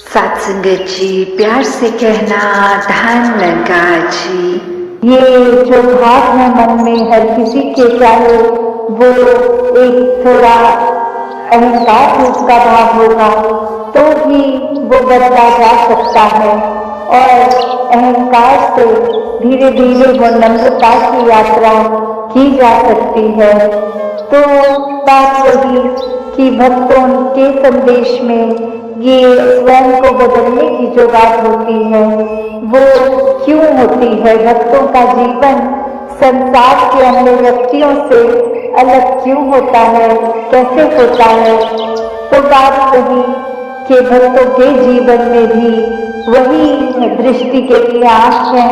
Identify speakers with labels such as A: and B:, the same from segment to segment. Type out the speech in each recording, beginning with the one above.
A: सत्संगत जी, प्यार से कहना धन लगा जी।
B: ये जो भाव है मन में हर किसी के, चाहे वो एक थोड़ा अहंकार रूप का भाव होगा तो भी वो बदला जा सकता है और अहंकार से धीरे धीरे वो नम्रता की यात्रा की जा सकती है। तो बात वही कि भक्तों के संदेश में ये स्वयं को बदलने की जो बात होती है वो क्यों होती है, भक्तों का जीवन संसार के अन्य व्यक्तियों से अलग क्यों होता है, कैसे होता है। तो बात वही कि भक्तों के जीवन में भी वही दृष्टि के लिए आँख है,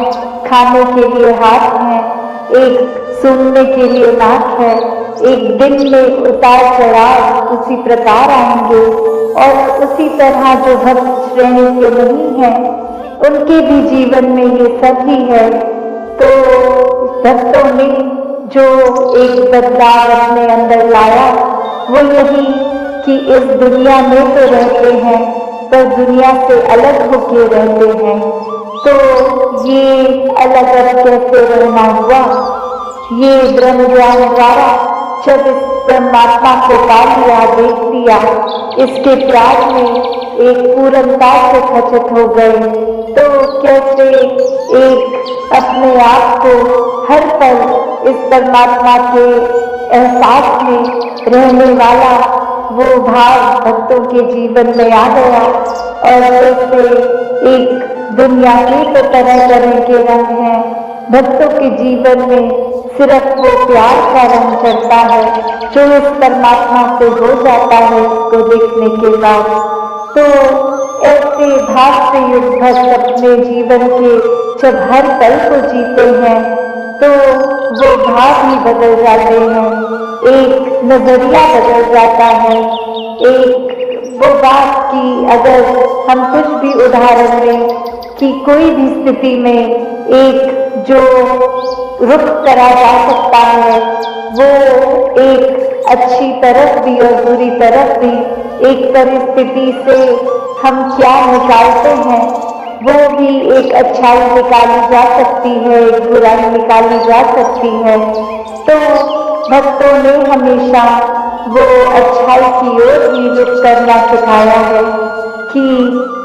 B: खाने के लिए हाथ है, एक सुनने के लिए नाक है, एक दिन में उतार चढ़ाव उसी प्रकार आएंगे और उसी तरह जो भक्त श्रेणी के नहीं है उनके भी जीवन में ये सब ही है। तो भक्तों ने जो एक बदलाव अपने अंदर लाया वो यही कि इस दुनिया में तो रहते हैं पर दुनिया से अलग होके रहते हैं। तो ये अलग अलग कैसे रहना हुआ, ये ब्रह्म ज्ञान द्वारा जब इस परमात्मा को पा लिया, देख लिया, इसके प्यार में एक पूर्णता से खचित हो गए तो कैसे एक अपने आप को हर पल इस परमात्मा के एहसास में रहने वाला वो भाव भक्तों के जीवन में आ गया और कैसे एक दुनिया के तो तरह तरह के रंग हैं, भक्तों के जीवन में सिर्फ वो प्यार का रंग चढ़ता है जो इस परमात्मा से हो जाता है उसको देखने के बाद। तो ऐसे भाव से युक्त भक्त अपने जीवन के जब हर पल को जीते हैं तो वो भाव ही बदल जाते हैं, एक नजरिया बदल जाता है। एक वो बात की अगर हम कुछ भी उदाहरण लें कि कोई भी स्थिति में एक जो रुख करा जा सकता है वो एक अच्छी तरफ भी और बुरी तरफ भी, एक परिस्थिति से हम क्या निकालते हैं वो भी एक अच्छाई निकाली जा सकती है, एक बुराई निकाली जा सकती है। तो भक्तों ने हमेशा वो अच्छाई की ओर ही रुख करना सिखाया है कि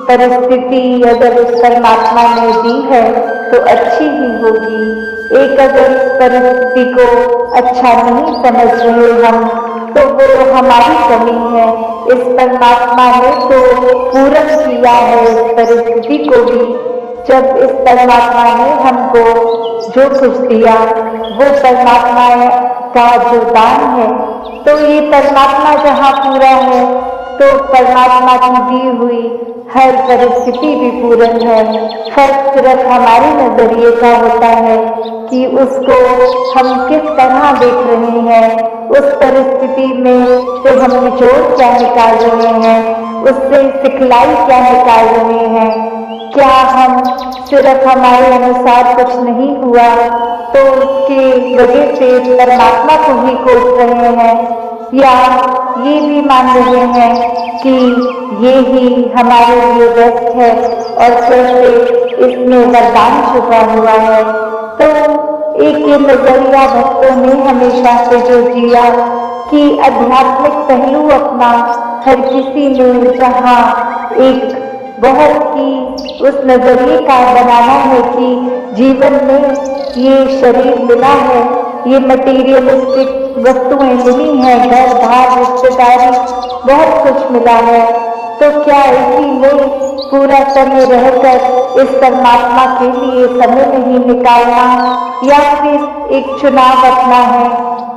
B: परिस्थिति अगर उस परमात्मा ने दी है तो अच्छी ही होगी। एक अगर इस परिस्थिति को अच्छा नहीं समझ रहे हम तो वो हमारी कमी है, इस परमात्मा ने तो पूर्ण किया है इस परिस्थिति को भी। जब इस परमात्मा ने हमको जो कुछ दिया वो परमात्मा का जो दान है तो ये परमात्मा जहाँ पूरा है तो परमात्मा की दी हुई हर परिस्थिति भी पूर्ण है। फर्क सिर्फ हमारे नजरिए का होता है कि उसको हम किस तरह देख रहे हैं, उस परिस्थिति में से हम निचोड़ क्या निकाल रहे हैं, उससे सिखलाई क्या निकाल रहे हैं। क्या हम सिर्फ हमारे अनुसार कुछ नहीं हुआ तो उसके वजह से परमात्मा को ही कोस रहे हैं, या ये भी मान रहे हैं कि ये ही हमारे लिए बेस्ट है और कैसे इसमें वरदान छुपा हुआ है। तो एक ये नजरिया भक्तों ने हमेशा से जो दिया कि आध्यात्मिक पहलू अपना हर किसी ने जहाँ एक बहुत ही उस नजरिए का बनाना है कि जीवन में ये शरीर मिला है, ये मटीरियलिस्टिक वस्तुएं मिली हैं, घर बार रिश्तेदारी बहुत कुछ मिला है, तो क्या इसी में पूरा समय रहकर इस परमात्मा के लिए समय नहीं निकालना, या फिर एक चुनाव अपना है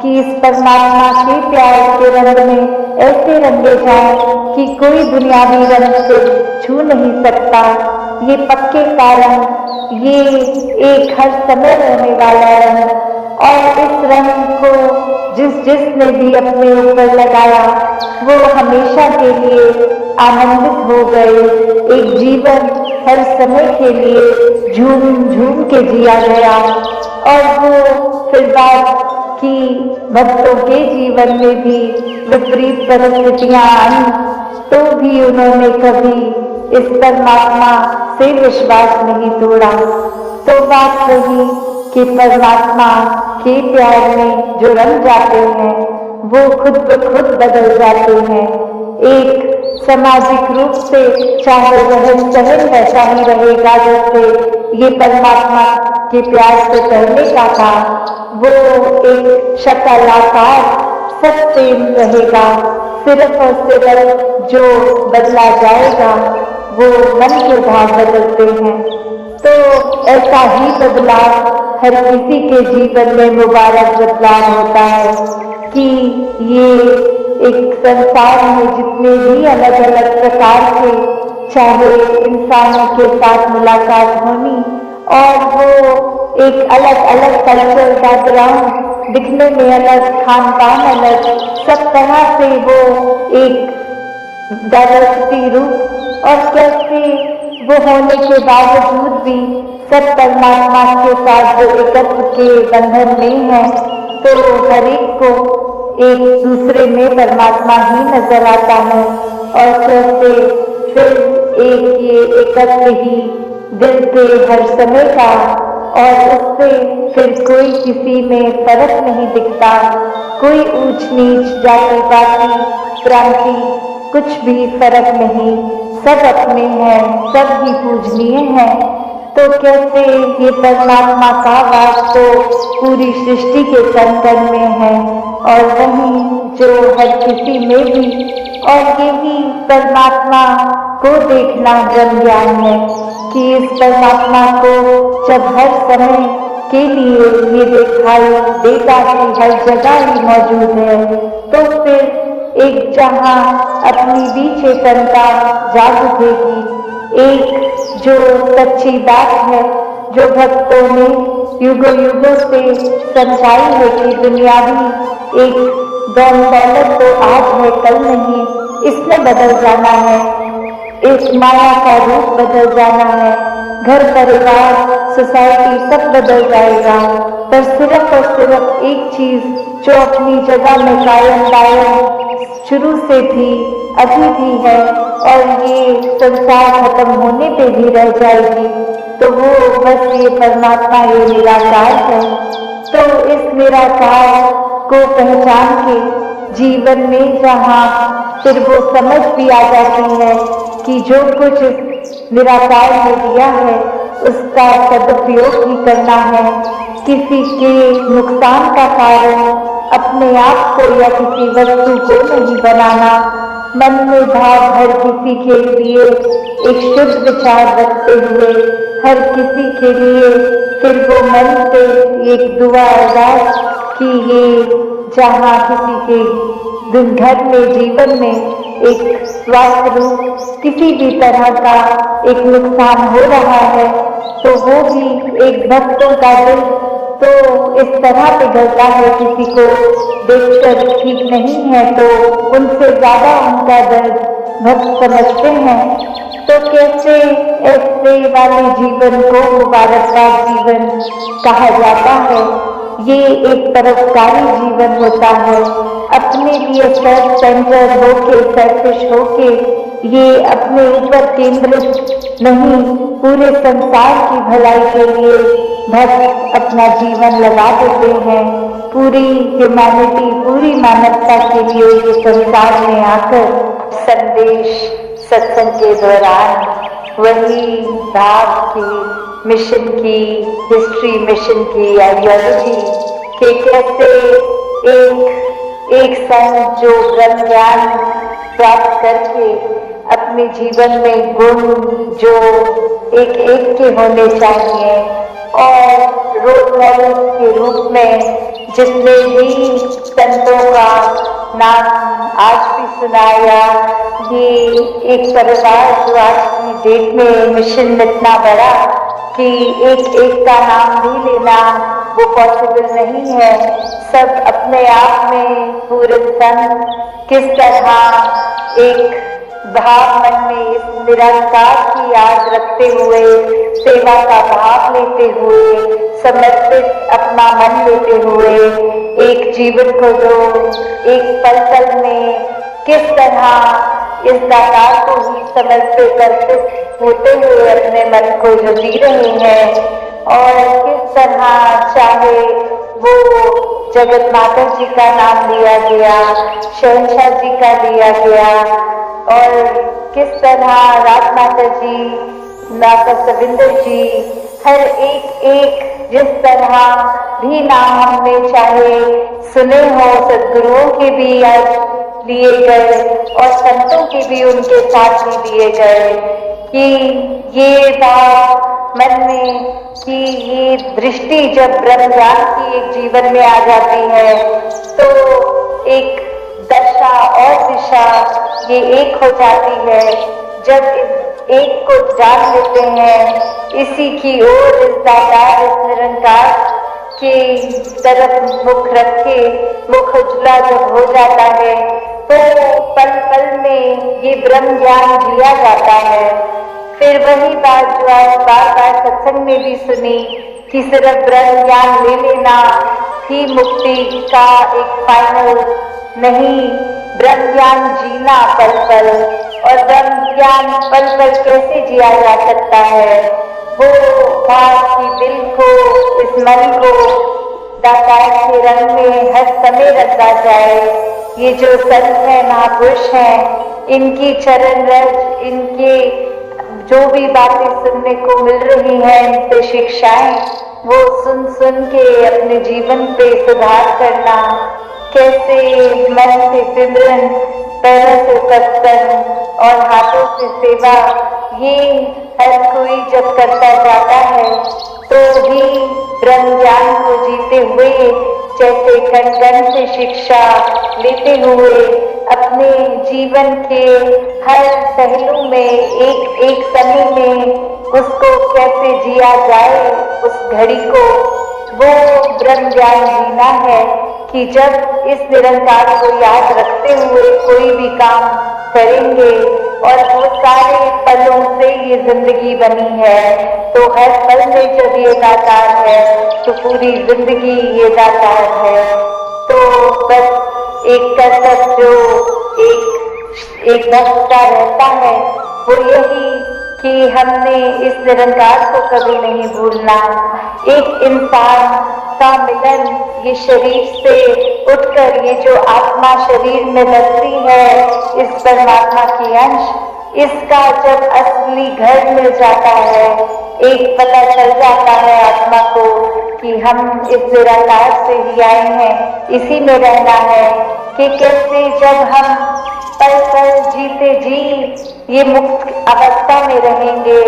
B: कि इस परमात्मा के प्यार के रंग में ऐसे रंगे जाए कि कोई दुनियावी रंग से छू नहीं सकता। ये पक्के का रंग, ये एक हर समय रहने वाला रंग, और इस रंग को जिसने भी अपने ऊपर लगाया वो हमेशा के लिए आनंदित हो गए। एक जीवन हर समय के लिए झूम झूम के जिया गया। और वो फिर बात कि भक्तों के जीवन में भी विपरीत परिस्थितियां आई तो भी उन्होंने कभी इस परमात्मा से विश्वास नहीं तोड़ा। तो बात रही कि परमात्मा के प्यार में जो रंग जाते हैं वो खुद ब खुद बदल जाते हैं। एक सामाजिक रूप से चाहे रहन सहन वैसा ही रहेगा जैसे ये परमात्मा के प्यार से पहले का था, वो एक शक्लाकार सत्य रहेगा। सिर्फ और सिर्फ जो बदला जाएगा वो मन के भाव बदलते हैं। तो ऐसा ही बदलाव हर किसी के जीवन में मुबारक बदलाव होता है कि ये एक संसार में जितने भी अलग अलग प्रकार के चाहे इंसानों के साथ मुलाकात होनी और वो एक अलग अलग कल्चर बैकग्राउंड, दिखने में अलग, खान पान अलग, सब तरह से वो एक डाइवर्सिटी रूप और कैसे वो होने के बावजूद भी सब परमात्मा के साथ जो एकत्र के बंधन में है, तो हर एक को एक दूसरे में परमात्मा ही नजर आता है। और कैसे फिर एक ये एकत्र ही दिल के हर समय का, और उससे फिर कोई किसी में फर्क नहीं दिखता, कोई ऊंच नीच जाति पाति प्रांति कुछ भी फर्क नहीं, सब अपने हैं, सब ही पूजनीय हैं। तो कैसे ये परमात्मा का वास तो पूरी सृष्टि के कण कण में है और वहीं जो हर किसी में भी, और यही परमात्मा को देखना ब्रह्म ज्ञान है कि इस परमात्मा को जब हर समय के लिए ये दिखाई देगा कि हर जगह ही मौजूद है, तो फिर एक जहां अपनी भी चेतनता जाग उठेगी। एक जो सच्ची बात है जो भक्तों ने युगों युगों से समझाई है कि दुनियावी एक दौड़ दौलत तो आज है कल नहीं, इसमें बदल जाना है, इस माया का रूप बदल जाना है, घर परिवार सोसाइटी सब बदल जाएगा, पर सिर्फ और सिर्फ एक चीज जो अपनी जगह में कायम दायम शुरू से थी, अभी भी है और ये संसार खत्म होने पे भी रह जाएगी, तो वो बस ये परमात्मा, ये निराकार है। तो इस निराकार को पहचान के जीवन में जहाँ फिर वो समझ भी आ जाती है कि जो कुछ निराकार ने दिया है उसका सदुपयोग भी करना है, किसी के नुकसान का कारण अपने आप को या किसी वस्तु को नहीं बनाना, मन में भाव हर किसी के लिए एक शुद्ध विचार रखते हुए हर किसी के लिए फिर वो मन से एक दुआ अरदास कि ये जहाँ किसी के दिन भर में जीवन में एक स्वास्थ्य रूप किसी भी तरह का एक नुकसान हो रहा है, तो वो भी एक भक्तों का दिल तो इस तरह पिघलता है, किसी को देखकर ठीक नहीं है तो उनसे ज्यादा उनका दर्द भक्त समझते हैं। तो कैसे ऐसे वाले जीवन को मुबारकबाद जीवन कहा जाता है। ये एक परोपकारी जीवन होता है, अपने लिए सेल्फ सेंटर होके, सेल्फिश होके, ये अपने ऊपर केंद्रित नहीं, पूरे संसार की भलाई के लिए भक्त अपना जीवन लगा देते हैं। पूरी ह्यूमैनिटी, पूरी मानवता के लिए ये संसार में आकर संदेश सत्संग के दौरान वही भाव की, मिशन की, हिस्ट्री मिशन की आइडियोलॉजी के कैसे एक संत जो ब्रह्म ज्ञान प्राप्त करके अपने जीवन में गुण जो एक एक के होने चाहिए और रोल मॉडल के रूप में जितने भी संतों का नाम आज भी सुनाया, ये एक परिवार जो आज की डेट में मिशन इतना बड़ा कि एक का नाम भी लेना वो पॉसिबल नहीं है। सब अपने आप में पूरे संत किस तरह एक भाव मन में इस निरंकार की याद रखते हुए, सेवा का भाव लेते हुए, समर्पित अपना मन लेते हुए एक जीवन को जो एक पल पल में किस तरह इस दातार को ही समर्पित अर्पित होते हुए अपने मन को जो जी रहे हैं, और किस तरह चाहे वो जगत माता जी का नाम लिया गया, शहंशाह जी का लिया गया, और किस तरह रात माता जी, माता सविंदर जी, हर एक जिस तरह भी नाम हमने चाहे सुने हो, सदगुरुओं के भी आज लिए गए और संतों के भी उनके साथ ही लिए गए, कि ये बात मन में, कि ये दृष्टि जब ब्रह्म ज्ञान की एक जीवन में आ जाती है तो एक दशा और दिशा ये एक हो जाती है। जब इस एक को जान लेते हैं, इसी की ओर, इस दातार, इस निरंकार के तरफ मुख रखे, मुख उजला जब हो जाता है तो पल पल में ये ब्रह्म ज्ञान दिया जाता है। फिर वही बात जो आज बार बार सत्संग में भी सुनी, कि सिर्फ ब्रह्म ज्ञान ले लेना ही मुक्ति का एक फाइनल नहीं, ब्रह्म ज्ञान जीना पल पल, और ब्रह्म ज्ञान पल पल कैसे जिया जा सकता है, वो बात की दिल को, इस मन को दातार के रंग में हर समय रखा जाए। ये जो संत हैं, महापुरुष हैं, इनकी चरण रज, इनके जो भी बातें सुनने को मिल रही हैं, इनसे शिक्षाएं, वो सुन सुन के अपने जीवन पे सुधार करना, कैसे मन से सिमरन, पैरों से सत्संग और हाथों से सेवा, ये हर कोई जब करता जाता है तो भी ब्रह्म ज्ञान को जीते हुए, जैसे कण कण से शिक्षा लेते हुए, अपने जीवन के हर पहलू में एक एक समय में उसको कैसे जिया जाए, उस घड़ी को, वो ब्रह्म ज्ञान जीना है। कि जब इस निरंकार को याद रखते हुए कोई भी काम करेंगे, और वो सारे पलों से ये जिंदगी बनी है, तो हर पल में जब ये दातार है तो पूरी जिंदगी ये दातार है। तो बस एक कर्तव्य जो एक भक्त का रहता है, वो यही कि हमने इस निरंकार को कभी नहीं भूलना। एक इंसान का मिलन, ये शरीर से उठकर ये जो आत्मा शरीर में बसती है, इस परमात्मा की अंश, इसका जब असली घर मिल जाता है, एक पता चल जाता है आत्मा को कि हम इस निराकार से ही आए हैं, इसी में रहना है, कि कैसे जब हम पल पल जीते जी ये मुक्त अवस्था में रहेंगे,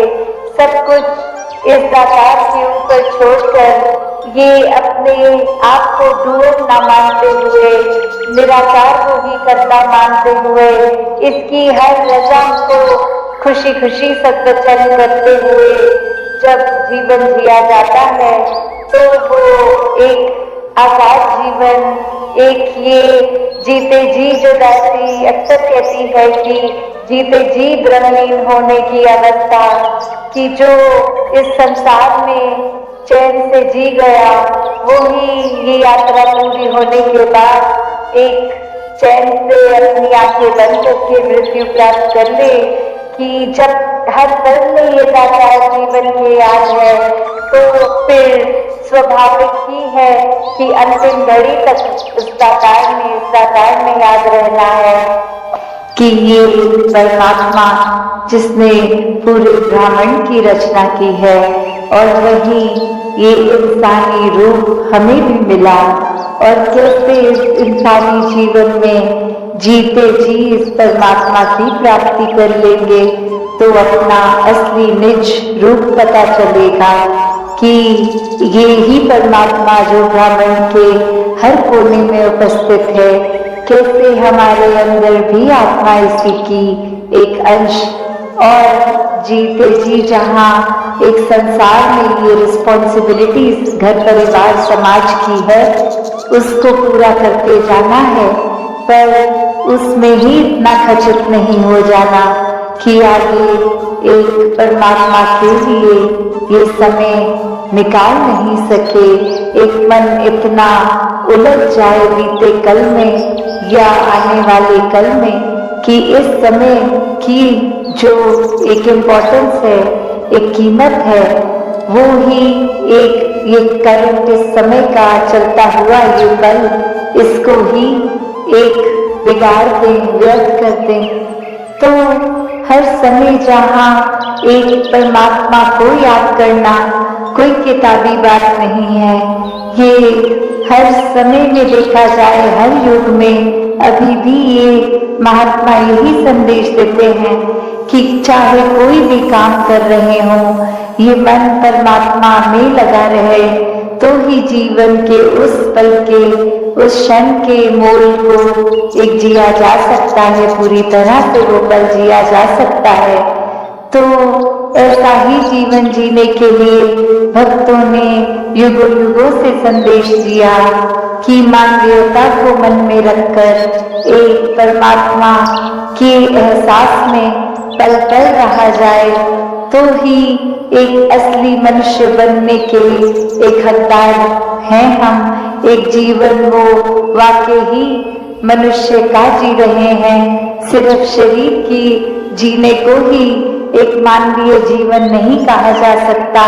B: सब कुछ इस दातार के ऊपर छोड़कर, ये अपने आप को डूब ना मानते हुए, निराकार को ही करता मानते हुए, इसकी हर रजा को खुशी खुशी सत्वचन करते हुए जब जीवन जिया जाता है, तो वो एक आजाद जीवन, एक ये जीते जी, जो दासी अक्सर कहती है कि जीते जी ब्रह्मलीन होने की अवस्था, कि जो इस संसार में चैन से जी गया, वो ही ये यात्रा पूरी होने के बाद एक चैन से अपनी आंखें बंद करके मृत्यु प्राप्त कर ले, कि जब हर पल में ये दातार जीवन के याद है, तो फिर स्वाभाविक ही है कि अंतिम घड़ी तक इस दातार में याद रहना है, कि ये परमात्मा जिसने पूरे ब्रह्मांड की रचना की है, और वही ये इंसानी रूप हमें भी मिला, और कैसे इस इंसानी जीवन में जीते जी इस परमात्मा की प्राप्ति कर लेंगे, तो अपना असली निज रूप पता चलेगा, कि ये ही परमात्मा जो ब्रह्मांड के हर कोने में उपस्थित है, कैसे हमारे अंदर भी आत्मा इसी की एक अंश, और जीते जी जहाँ एक संसार में ये रिस्पॉन्सिबिलिटीज घर परिवार समाज की है, उसको पूरा करते जाना है, पर उसमें ही इतना खचित नहीं हो जाना कि आगे एक परमात्मा के लिए ये समय निकाल नहीं सके, एक मन इतना उलझ जाए बीते कल में या आने वाले कल में, कि इस समय की जो एक इम्पोर्टेंस है, एक कीमत है, वो ही ये करंट इस समय का चलता हुआ ये पल, इसको ही एक बिगाड़ दें, व्यर्थ कर दें। तो हर समय जहाँ एक परमात्मा को याद करना कोई किताबी बात नहीं है। ये हर समय में देखा जाए, हर युग में अभी भी ये महात्मा यही संदेश देते हैं कि चाहे कोई भी काम कर रहे हो, ये मन परमात्मा में लगा रहे तो ही जीवन के उस पल के, उस क्षण के मोल को एक जिया जा सकता है, पूरी तरह से वो पल जिया जा सकता है। तो ऐसा ही जीवन जीने के लिए भक्तों ने युगों युगों से संदेश दिया कि मानवीयता को मन में रखकर एक परमात्मा के एहसास में पल पल रहा जाए तो ही एक असली मनुष्य बनने के एक हकदार हैं हम। एक जीवन वो वाकई ही मनुष्य का जी रहे हैं। सिर्फ शरीर की जीने को ही एक मानवीय जीवन नहीं कहा जा सकता।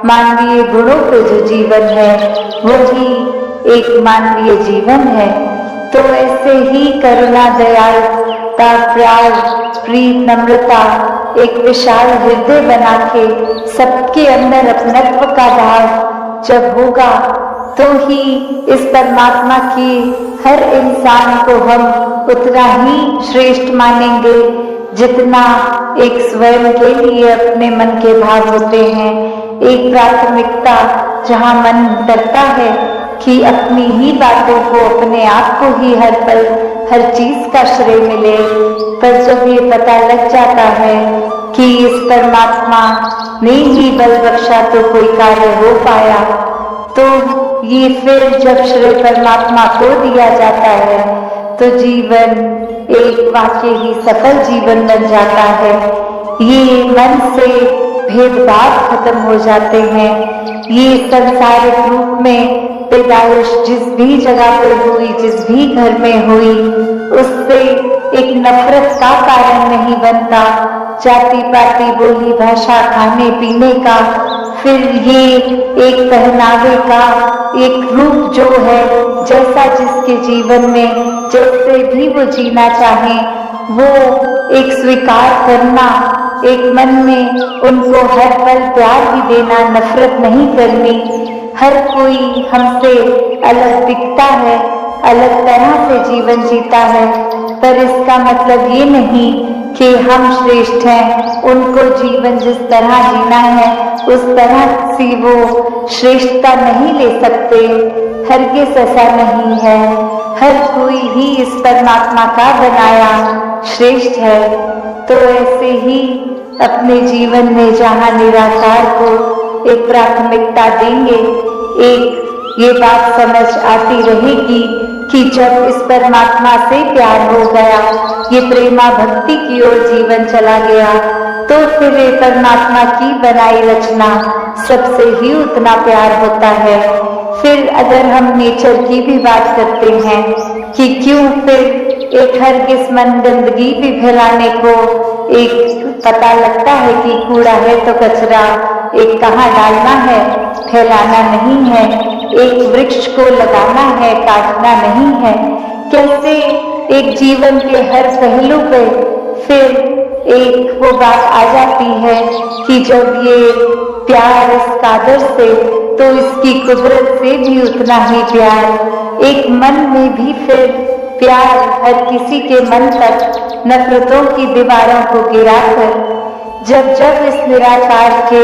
B: मानवीय गुणों पे जो जीवन है वो ही एक मानवीय जीवन है। तो ऐसे ही करुणा, दयालुता, प्यार, प्रीत, नम्रता, एक विशाल हृदय बना के सबके अंदर अपनत्व का भाव जब होगा तो ही इस परमात्मा की हर इंसान को हम उतना ही श्रेष्ठ मानेंगे जितना एक स्वयं के लिए अपने मन के भाव होते हैं। एक प्राथमिकता जहाँ मन करता है कि अपनी ही बातों को, अपने आप को ही हर पल हर चीज का श्रेय मिले, पर जब ये पता लग जाता है कि इस परमात्मा ने ही बल बख्शा तो कोई कार्य हो पाया, तो ये फिर जब श्रेय परमात्मा को दिया जाता है तो जीवन एक वाकई ही सफल जीवन बन जाता है। ये मन से भेदभाव खत्म हो जाते हैं। ये संसारिक रूप में पैदाइश जिस भी जगह पर हुई, जिस भी घर में हुई, उससे एक नफरत का कारण नहीं बनता। जाति पाति, बोली भाषा, खाने पीने का, फिर ये एक पहनावे का एक रूप जो है, जैसा जिसके जीवन में जैसे भी वो जीना चाहे वो एक स्वीकार करना, एक मन में उनको हर पल प्यार भी देना, नफरत नहीं करनी। हर कोई हमसे अलग दिखता है, अलग तरह से जीवन जीता है, पर इसका मतलब ये नहीं कि हम श्रेष्ठ हैं। उनको जीवन जिस तरह जीना है उस तरह से वो श्रेष्ठता नहीं ले सकते। हरगिज़ ऐसा नहीं है। हर कोई ही इस परमात्मा का बनाया श्रेष्ठ है। तो ऐसे ही अपने जीवन में जहाँ निराकार को एक प्राथमिकता देंगे, एक ये बात समझ आती रहेगी कि जब इस परमात्मा से प्यार हो गया, ये प्रेमा भक्ति की ओर जीवन चला गया, तो फिर ये परमात्मा की बनाई रचना सबसे ही उतना प्यार होता है। फिर अगर हम नेचर की भी बात करते हैं कि क्यों फिर एक हरगिज़ मन गंदगी भी फैलाने को एक पता लगता है कि कूड़ा है तो कचरा एक कहाँ डालना है, फैलाना नहीं है। एक वृक्ष को लगाना है, काटना नहीं है। कैसे एक जीवन के हर पहलू पे फिर एक वो बात आ जाती है कि जब ये प्यार इस कादर से, तो इसकी कुदरत से भी उतना ही प्यार। एक मन में भी फिर प्यार हर किसी के मन तक नफरतों की दीवारों को गिराकर जब जब इस निराकार के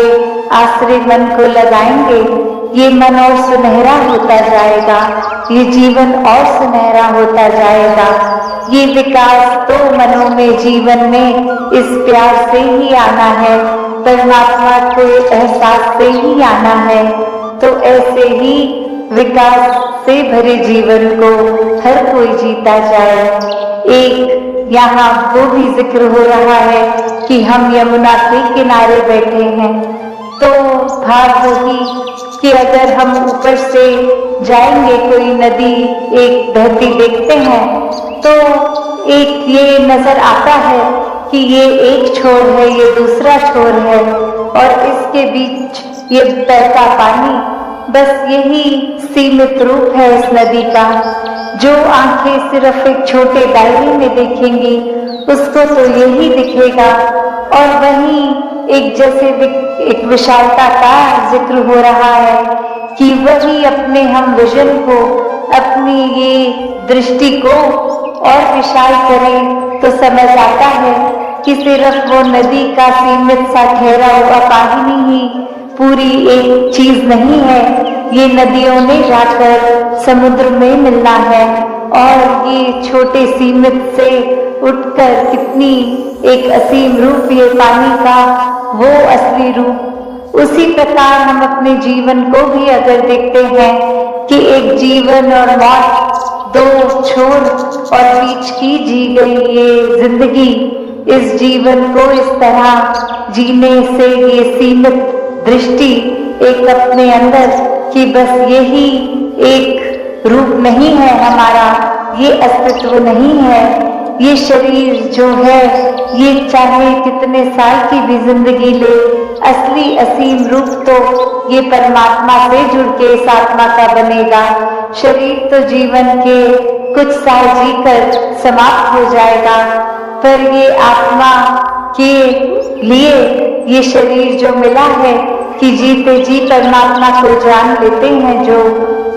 B: आश्रय मन को लगाएंगे, ये मन और सुनहरा होता जाएगा, ये जीवन और सुनहरा होता जाएगा। ये विकास तो मनों में, जीवन में इस प्यार से ही आना है, परमात्मा के एहसास से ही आना है। तो ऐसे ही विकास से भरे जीवन को हर कोई जीता जाए। एक यहाँ वो भी जिक्र हो रहा है कि हम यमुना के किनारे बैठे हैं, तो भाव वही कि अगर हम ऊपर से जाएंगे, कोई नदी एक बहती देखते हैं, तो एक ये नजर आता है कि ये एक छोर है, ये दूसरा छोर है, और इसके बीच ये बहता पानी, बस यही सीमित रूप है इस नदी का। जो आंखें सिर्फ एक छोटे दायरे में देखेंगी उसको तो यही दिखेगा, और वहीं एक जैसे एक विशालता का जिक्र हो रहा है कि वही अपने हम विजन को, अपनी ये दृष्टि को और विशाल करें तो समझ आता है कि सिर्फ वो नदी का सीमित सा ठहरा हुआ पानी ही पूरी एक चीज नहीं है। ये नदियों ने जाकर समुद्र में मिलना है, और ये छोटे सीमित से उठकर कितनी एक असीम रूप ये पानी का, वो असली रूप। उसी प्रकार हम अपने जीवन को भी अगर देखते हैं कि एक जीवन और मौत, दो छोर और बीच की जी गई ये जिंदगी, इस जीवन को इस तरह जीने से ये सीमित दृष्टि एक अपने अंदर कि बस यही एक रूप नहीं है हमारा, ये अस्तित्व नहीं है, ये शरीर जो है ये चाहे कितने साल की भी जिंदगी ले, असली असीम रूप तो ये परमात्मा से जुड़ के इस आत्मा का बनेगा। शरीर तो जीवन के कुछ साल जीकर समाप्त हो जाएगा, पर ये आत्मा के लिए ये शरीर जो मिला है कि जीते जी परमात्मा को जान लेते हैं जो,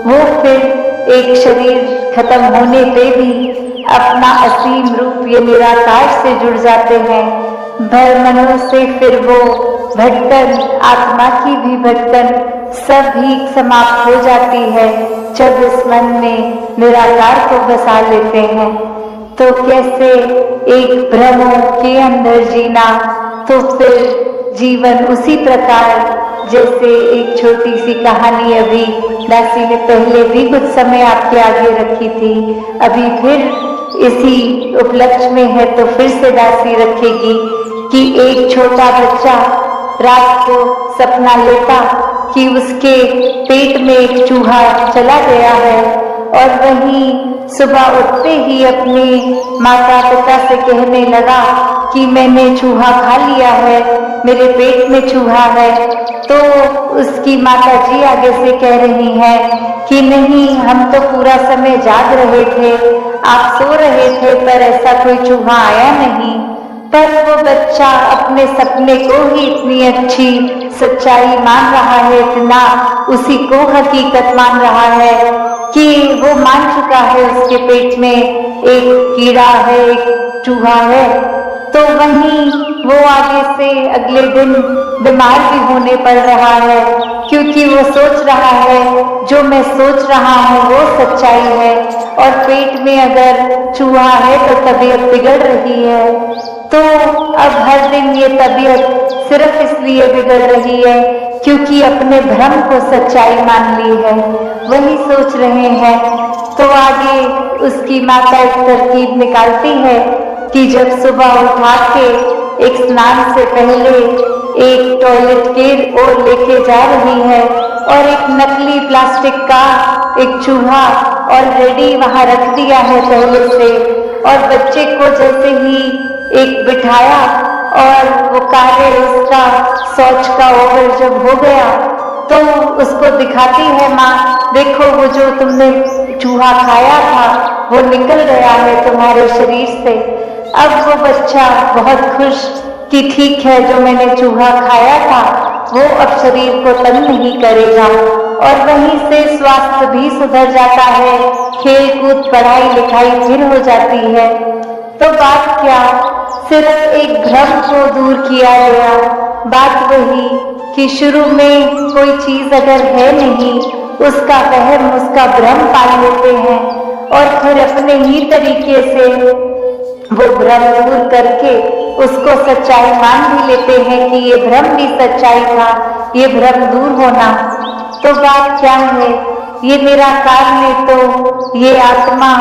B: वो फिर एक शरीर खत्म होने पे भी अपना असीम रूप ये निराकार से जुड़ जाते हैं। भ्रमणों से फिर वो भटकन, आत्मा की भी भटकन सब ही समाप्त हो जाती है जब इस मन में निराकार को बसा लेते हैं। तो कैसे एक भ्रमों के अंदर जीना, तो फिर जीवन उसी प्रकार जैसे एक छोटी सी कहानी अभी दासी ने पहले भी कुछ समय आपके आगे रखी थी, अभी फिर इसी उपलक्ष्य में है तो फिर से दासी रखेगी कि एक छोटा बच्चा रात को सपना लेता कि उसके पेट में एक चूहा चला गया है, और वहीं सुबह उठते ही अपने माता पिता से कहने लगा कि मैंने चूहा खा लिया है, मेरे पेट में चूहा है। तो उसकी माता जी आगे से कह रही हैं कि नहीं, हम तो पूरा समय जाग रहे थे, आप सो रहे थे, पर ऐसा कोई चूहा आया नहीं। पर वो बच्चा अपने सपने को ही इतनी अच्छी सच्चाई मान रहा है, इतना उसी को हकीकत मान रहा है कि वो मान चुका है उसके पेट में एक कीड़ा है, एक चूहा है। तो वहीं वो आगे से अगले दिन बीमार भी होने पड़ रहा है, क्योंकि वो सोच रहा है जो मैं सोच रहा हूँ वो सच्चाई है, और पेट में अगर चूहा है तो तबीयत बिगड़ रही है। तो अब हर दिन ये तबीयत सिर्फ इसलिए बिगड़ रही है क्योंकि अपने भ्रम को सच्चाई मान ली है, वही सोच रहे हैं। तो आगे उसकी माता एक तरकीब निकालती है कि जब सुबह उठा के एक स्नान से पहले एक टॉयलेट के ओर लेके जा रही है, और एक नकली प्लास्टिक का एक चूहा ऑलरेडी वहां रख दिया है पहले से, और बच्चे को जैसे ही एक बिठाया और वो कार्य उसका शौच का ओवर जब हो गया तो उसको दिखाती है माँ, देखो वो जो तुमने चूहा खाया था वो निकल गया है तुम्हारे शरीर से। अब वो बच्चा बहुत खुश कि ठीक है, जो मैंने चूहा खाया था वो अब शरीर को तंग नहीं करेगा, और वहीं से स्वास्थ्य भी सुधर जाता है, खेल कूद पढ़ाई लिखाई फिर हो जाती है। तो बात क्या, सिर्फ एक भ्रम को दूर किया गया। बात वही कि शुरू में कोई चीज अगर है नहीं, उसका वहम, उसका भ्रम पाल लेते हैं, और फिर अपने ही तरीके से वो भ्रम दूर करके उसको सच्चाई मान भी लेते हैं कि ये भ्रम भी सच्चाई था, ये भ्रम दूर होना। तो बात क्या है, ये निराकार ने तो ये आत्मा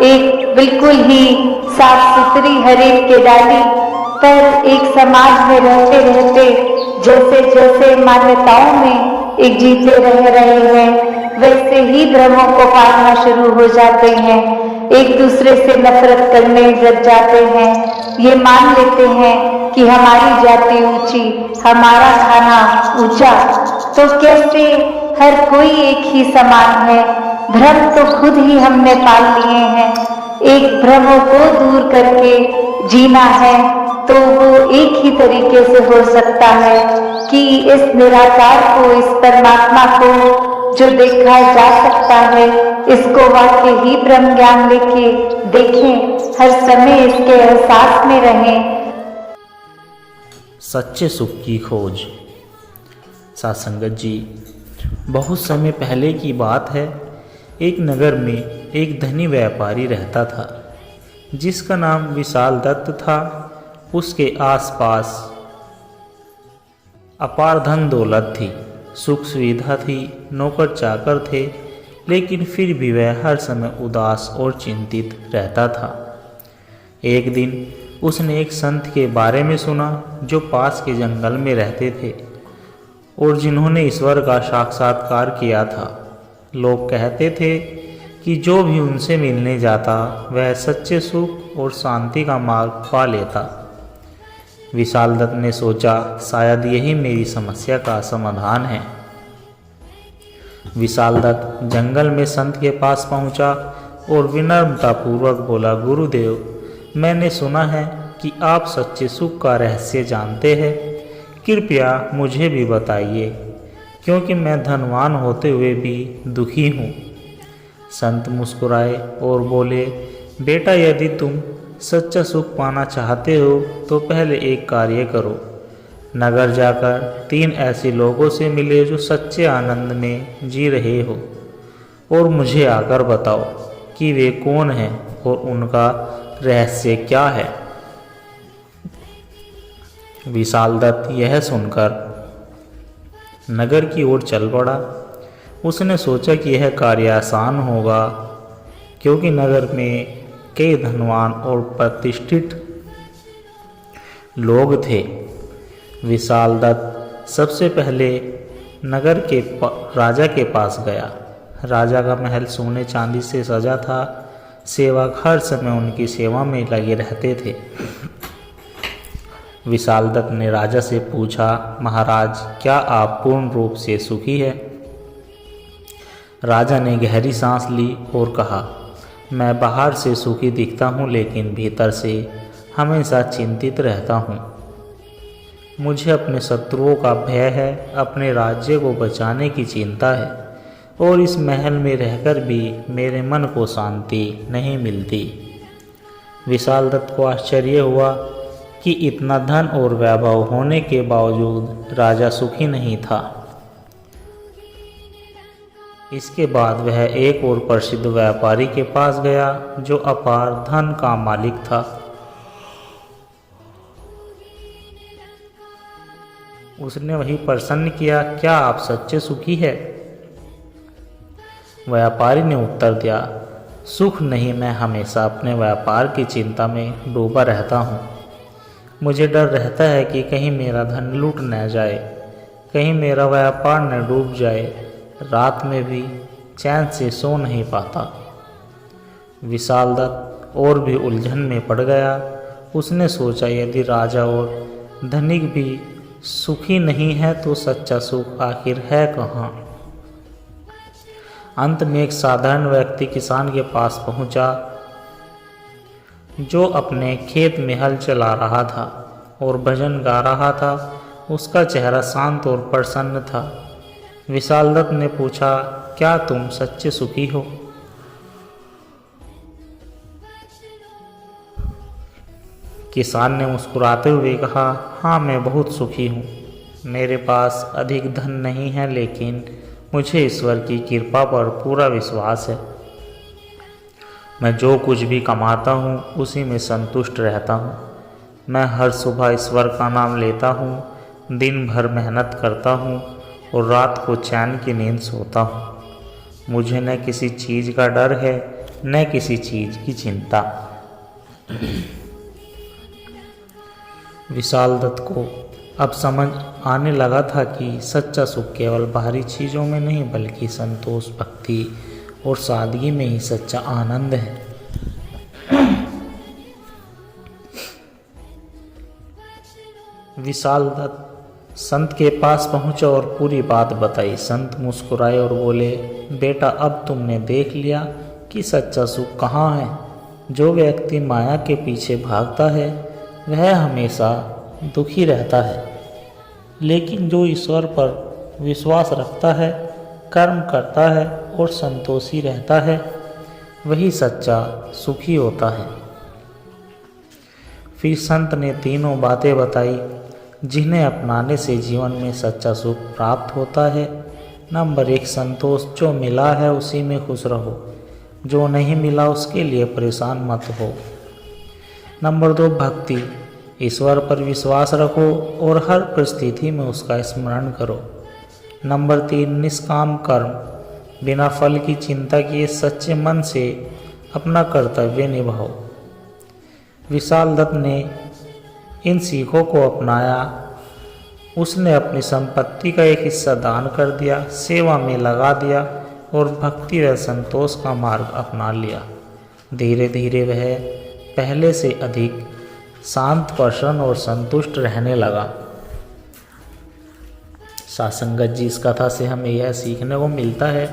B: एक बिल्कुल ही साफ सुथरी हरेक के डाली, पर एक समाज में रहते रहते जैसे जैसे मान्यताओं में एक जीते रह रहे हैं, वैसे ही भ्रमों को पालना शुरू हो जाते हैं। एक दूसरे से नफरत करने लग जाते हैं। ये मान लेते हैं कि हमारी जाति ऊंची, हमारा खाना ऊंचा, तो कैसे हर कोई एक ही समान है। भ्रम तो खुद ही हमने पाल लिए हैं। एक भ्रमों को दूर करके जीना है तो वो एक ही तरीके से हो सकता है कि इस निराकार को, इस परमात्मा को जो देखा जा सकता है, इसको वाकई ही ब्रह्म ज्ञान लेके देखें, हर समय इसके एहसास में रहें।
C: सच्चे सुख की खोज। सासंगत जी, बहुत समय पहले की बात है। एक नगर में एक धनी व्यापारी रहता था जिसका नाम विशाल दत्त था। उसके आसपास अपार धन दौलत थी, सुख सुविधा थी, नौकर चाकर थे, लेकिन फिर भी वह हर समय उदास और चिंतित रहता था। एक दिन उसने एक संत के बारे में सुना जो पास के जंगल में रहते थे और जिन्होंने ईश्वर का साक्षात्कार किया था। लोग कहते थे कि जो भी उनसे मिलने जाता वह सच्चे सुख और शांति का मार्ग पा लेता। विशाल दत्त ने सोचा, शायद यही मेरी समस्या का समाधान है। विशाल दत्त जंगल में संत के पास पहुंचा और विनम्रतापूर्वक बोला, गुरुदेव, मैंने सुना है कि आप सच्चे सुख का रहस्य जानते हैं। कृपया मुझे भी बताइए, क्योंकि मैं धनवान होते हुए भी दुखी हूँ। संत मुस्कुराए और बोले, बेटा, यदि तुम सच्चा सुख पाना चाहते हो तो पहले एक कार्य करो। नगर जाकर 3 ऐसे लोगों से मिले जो सच्चे आनंद में जी रहे हो और मुझे आकर बताओ कि वे कौन हैं और उनका रहस्य क्या है। विशाल दत्त यह सुनकर नगर की ओर चल पड़ा। उसने सोचा कि यह कार्य आसान होगा, क्योंकि नगर में कई धनवान और प्रतिष्ठित लोग थे। विशाल दत्त सबसे पहले नगर के राजा के पास गया। राजा का महल सोने चांदी से सजा था। सेवक हर समय उनकी सेवा में लगे रहते थे। विशाल दत्त ने राजा से पूछा, महाराज, क्या आप पूर्ण रूप से सुखी हैं? राजा ने गहरी सांस ली और कहा, मैं बाहर से सुखी दिखता हूँ, लेकिन भीतर से हमेशा चिंतित रहता हूँ। मुझे अपने शत्रुओं का भय है, अपने राज्य को बचाने की चिंता है और इस महल में रहकर भी मेरे मन को शांति नहीं मिलती। विशाल दत्त को आश्चर्य हुआ कि इतना धन और वैभव होने के बावजूद राजा सुखी नहीं था। इसके बाद वह एक और प्रसिद्ध व्यापारी के पास गया जो अपार धन का मालिक था। उसने वही प्रश्न किया, क्या आप सच्चे सुखी है? व्यापारी ने उत्तर दिया, सुख नहीं, मैं हमेशा अपने व्यापार की चिंता में डूबा रहता हूँ। मुझे डर रहता है कि कहीं मेरा धन लूट न जाए, कहीं मेरा व्यापार न डूब जाए। रात में भी चैन से सो नहीं पाता। विशाल दत्त और भी उलझन में पड़ गया। उसने सोचा, यदि राजा और धनिक भी सुखी नहीं है तो सच्चा सुख आखिर है कहाँ? अंत में एक साधारण व्यक्ति किसान के पास पहुंचा जो अपने खेत में हल चला रहा था और भजन गा रहा था। उसका चेहरा शांत और प्रसन्न था। विशाल दत्त ने पूछा, क्या तुम सच्चे सुखी हो? किसान ने मुस्कुराते हुए कहा, हाँ, मैं बहुत सुखी हूँ। मेरे पास अधिक धन नहीं है, लेकिन मुझे ईश्वर की कृपा पर पूरा विश्वास है। मैं जो कुछ भी कमाता हूँ उसी में संतुष्ट रहता हूँ। मैं हर सुबह ईश्वर का नाम लेता हूँ, दिन भर मेहनत करता हूँ और रात को चैन की नींद सोता हूँ। मुझे न किसी चीज़ का डर है, न किसी चीज़ की चिंता। विशाल दत्त को अब समझ आने लगा था कि सच्चा सुख केवल बाहरी चीज़ों में नहीं, बल्कि संतोष, भक्ति और सादगी में ही सच्चा आनंद है। विशाल दत्त संत के पास पहुंचा और पूरी बात बताई। संत मुस्कुराए और बोले, बेटा अब तुमने देख लिया कि सच्चा सुख कहाँ है। जो व्यक्ति माया के पीछे भागता है वह हमेशा दुखी रहता है, लेकिन जो ईश्वर पर विश्वास रखता है, कर्म करता है और संतोषी रहता है वही सच्चा सुखी होता है। फिर संत ने तीनों बातें बताई जिन्हें अपनाने से जीवन में सच्चा सुख प्राप्त होता है। नंबर 1, संतोष। जो मिला है उसी में खुश रहो, जो नहीं मिला उसके लिए परेशान मत हो। नंबर 2, भक्ति। ईश्वर पर विश्वास रखो और हर परिस्थिति में उसका स्मरण करो। नंबर 3, निष्काम कर्म। बिना फल की चिंता किए सच्चे मन से अपना कर्तव्य निभाओ। विशाल दत्त ने इन सीखों को अपनाया। उसने अपनी संपत्ति का एक हिस्सा दान कर दिया, सेवा में लगा दिया और भक्ति व संतोष का मार्ग अपना लिया। धीरे धीरे वह पहले से अधिक शांत, प्रसन्न और संतुष्ट रहने लगा। सासंगत जी, इस कथा से हमें यह सीखने को मिलता है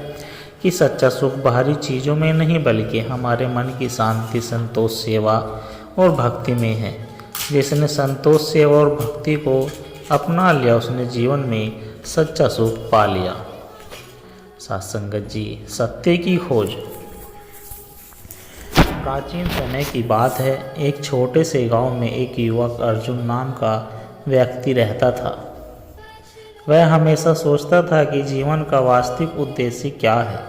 C: कि सच्चा सुख बाहरी चीज़ों में नहीं बल्कि हमारे मन की शांति, संतोष, सेवा और भक्ति में है। जिसने संतोष, सेवा और भक्ति को अपना लिया उसने जीवन में सच्चा सुख पा लिया। सासंगत जी, सत्य की खोज। प्राचीन समय की बात है। एक छोटे से गांव में एक युवक अर्जुन नाम का व्यक्ति रहता था। वह हमेशा सोचता था कि जीवन का वास्तविक उद्देश्य क्या है।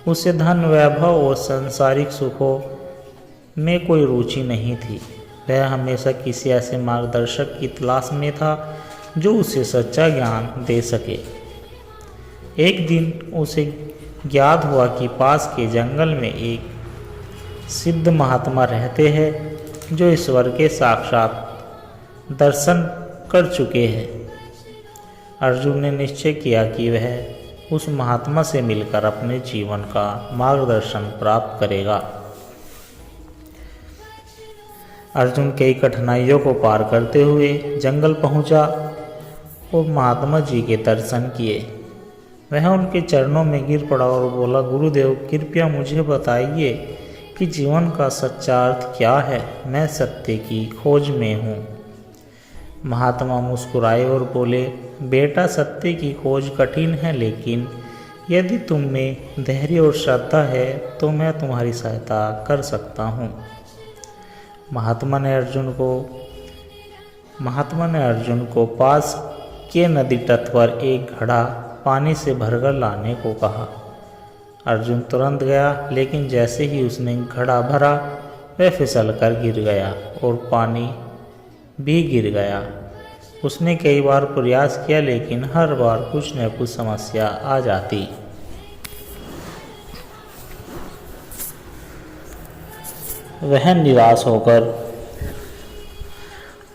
C: उसे धन, वैभव और सांसारिक सुखों में कोई रुचि नहीं थी। वह हमेशा किसी ऐसे मार्गदर्शक की तलाश में था जो उसे सच्चा ज्ञान दे सके। एक दिन उसे ज्ञात हुआ कि पास के जंगल में एक सिद्ध महात्मा रहते हैं जो ईश्वर के साक्षात दर्शन कर चुके हैं। अर्जुन ने निश्चय किया कि वह उस महात्मा से मिलकर अपने जीवन का मार्गदर्शन प्राप्त करेगा। अर्जुन कई कठिनाइयों को पार करते हुए जंगल पहुंचा और महात्मा जी के दर्शन किए। वह उनके चरणों में गिर पड़ा और बोला, गुरुदेव कृपया मुझे बताइए कि जीवन का सच्चा अर्थ क्या है। मैं सत्य की खोज में हूँ। महात्मा मुस्कुराए और बोले, बेटा सत्य की खोज कठिन है, लेकिन यदि तुम में धैर्य और श्रद्धा है तो मैं तुम्हारी सहायता कर सकता हूँ। महात्मा ने अर्जुन को पास के नदी तट पर एक घड़ा पानी से भरकर लाने को कहा। अर्जुन तुरंत गया, लेकिन जैसे ही उसने घड़ा भरा वह फिसलकर गिर गया और पानी भी गिर गया। उसने कई बार प्रयास किया, लेकिन हर बार कुछ न कुछ समस्या आ जाती। वह निराश होकर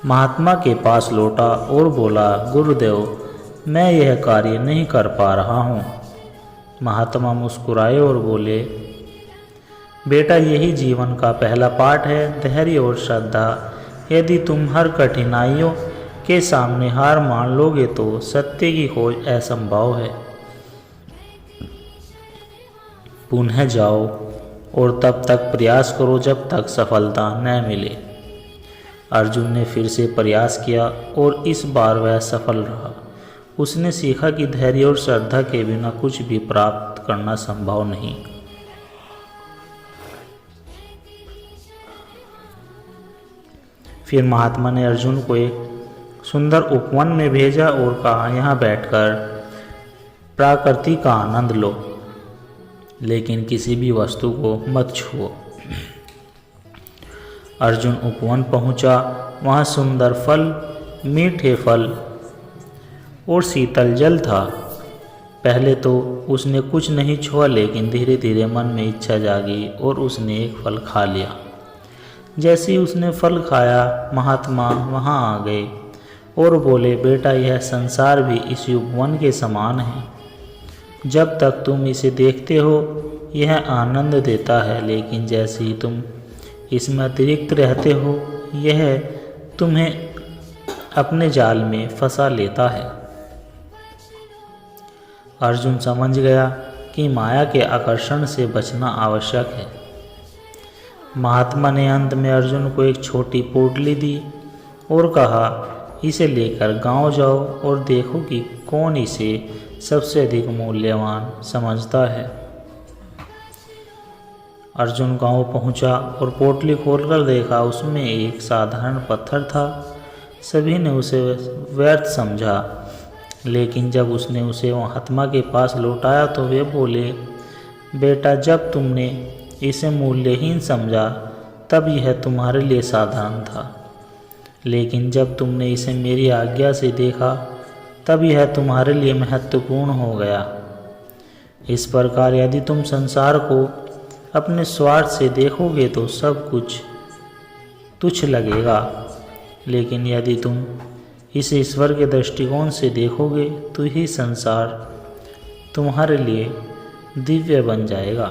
C: महात्मा के पास लौटा और बोला, गुरुदेव मैं यह कार्य नहीं कर पा रहा हूँ। महात्मा मुस्कुराए और बोले, बेटा यही जीवन का पहला पाठ है, धैर्य और श्रद्धा। यदि तुम हर कठिनाइयों के सामने हार मान लोगे तो सत्य की खोज असंभव है। पुनः जाओ और तब तक प्रयास करो जब तक सफलता न मिले। अर्जुन ने फिर से प्रयास किया और इस बार वह सफल रहा। उसने सीखा कि धैर्य और श्रद्धा के बिना कुछ भी प्राप्त करना संभव नहीं। फिर महात्मा ने अर्जुन को एक सुंदर उपवन में भेजा और कहा, यहाँ बैठकर प्रकृति का आनंद लो, लेकिन किसी भी वस्तु को मत छुओ। अर्जुन उपवन पहुंचा। वहाँ सुंदर फल, मीठे फल और शीतल जल था। पहले तो उसने कुछ नहीं छुआ, लेकिन धीरे धीरे मन में इच्छा जागी और उसने एक फल खा लिया। जैसे ही उसने फल खाया, महात्मा वहाँ आ गए और बोले, बेटा यह संसार भी इस उपवन के समान है। जब तक तुम इसे देखते हो यह आनंद देता है, लेकिन जैसे ही तुम इसमें अतिरिक्त रहते हो यह तुम्हें अपने जाल में फंसा लेता है। अर्जुन समझ गया कि माया के आकर्षण से बचना आवश्यक है। महात्मा ने अंत में अर्जुन को एक छोटी पोटली दी और कहा, इसे लेकर गांव जाओ और देखो कि कौन इसे सबसे अधिक मूल्यवान समझता है। अर्जुन गांव पहुंचा और पोटली खोलकर देखा, उसमें एक साधारण पत्थर था। सभी ने उसे व्यर्थ समझा, लेकिन जब उसने उसे महात्मा के पास लौटाया तो वे बोले, बेटा, जब तुमने इसे मूल्यहीन समझा तब यह तुम्हारे लिए साधारण था, लेकिन जब तुमने इसे मेरी आज्ञा से देखा तब यह तुम्हारे लिए महत्वपूर्ण हो गया। इस प्रकार यदि तुम संसार को अपने स्वार्थ से देखोगे तो सब कुछ तुच्छ लगेगा, लेकिन यदि तुम इसे ईश्वर के दृष्टिकोण से देखोगे तो ही संसार तुम्हारे लिए दिव्य बन जाएगा।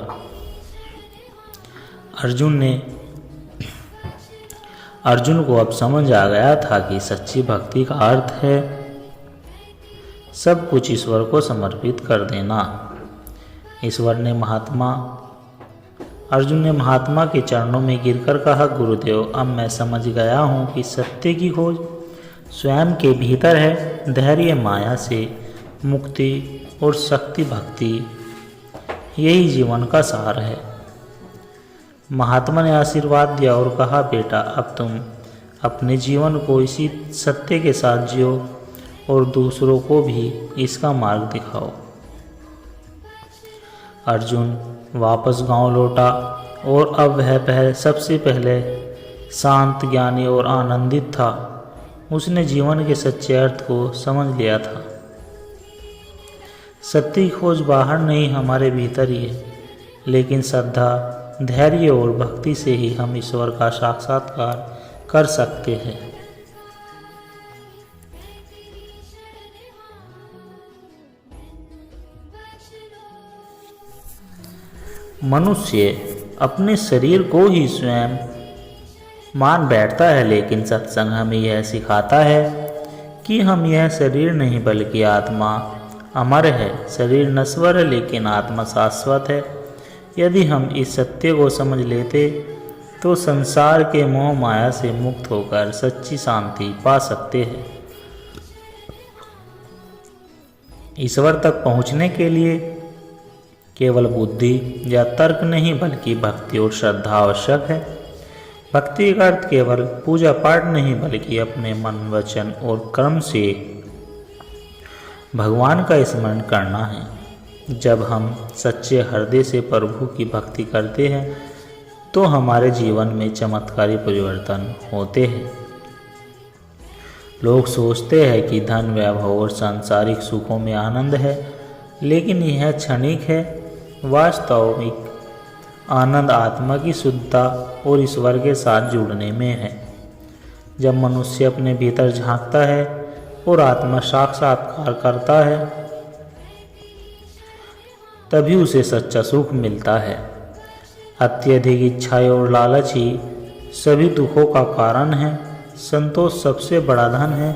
C: अर्जुन को अब समझ आ गया था कि सच्ची भक्ति का अर्थ है सब कुछ ईश्वर को समर्पित कर देना। अर्जुन ने महात्मा के चरणों में गिरकर कहा, गुरुदेव, अब मैं समझ गया हूँ कि सत्य की खोज स्वयं के भीतर है। धैर्य माया से मुक्ति और शक्ति भक्ति, यही जीवन का सार है। महात्मा ने आशीर्वाद दिया और कहा, बेटा, अब तुम अपने जीवन को इसी सत्य के साथ जियो और दूसरों को भी इसका मार्ग दिखाओ। अर्जुन वापस गांव लौटा और अब वह सबसे पहले शांत, ज्ञानी और आनंदित था। उसने जीवन के सच्चे अर्थ को समझ लिया था। सत्य की खोज बाहर नहीं, हमारे भीतर ही है, लेकिन श्रद्धा, धैर्य और भक्ति से ही हम ईश्वर का साक्षात्कार कर सकते हैं। मनुष्य अपने शरीर को ही स्वयं मान बैठता है, लेकिन सत्संग हमें यह सिखाता है कि हम यह शरीर नहीं बल्कि आत्मा अमर है। शरीर नश्वर है लेकिन आत्मा शाश्वत है। यदि हम इस सत्य को समझ लेते तो संसार के मोह माया से मुक्त होकर सच्ची शांति पा सकते हैं। ईश्वर तक पहुँचने के लिए केवल बुद्धि या तर्क नहीं बल्कि भक्ति और श्रद्धा आवश्यक है। भक्ति का अर्थ केवल पूजा पाठ नहीं बल्कि अपने मन, वचन और कर्म से भगवान का स्मरण करना है। जब हम सच्चे हृदय से प्रभु की भक्ति करते हैं तो हमारे जीवन में चमत्कारी परिवर्तन होते हैं। लोग सोचते हैं कि धन, वैभव और सांसारिक सुखों में आनंद है, लेकिन यह क्षणिक है। वास्तविक आनंद आत्मा की शुद्धता और ईश्वर के साथ जुड़ने में है। जब मनुष्य अपने भीतर झांकता है और आत्मा साक्षात्कार करता है तभी उसे सच्चा सुख मिलता है। अत्यधिक इच्छाएं और लालच ही सभी दुखों का कारण है। संतोष सबसे बड़ा धन है।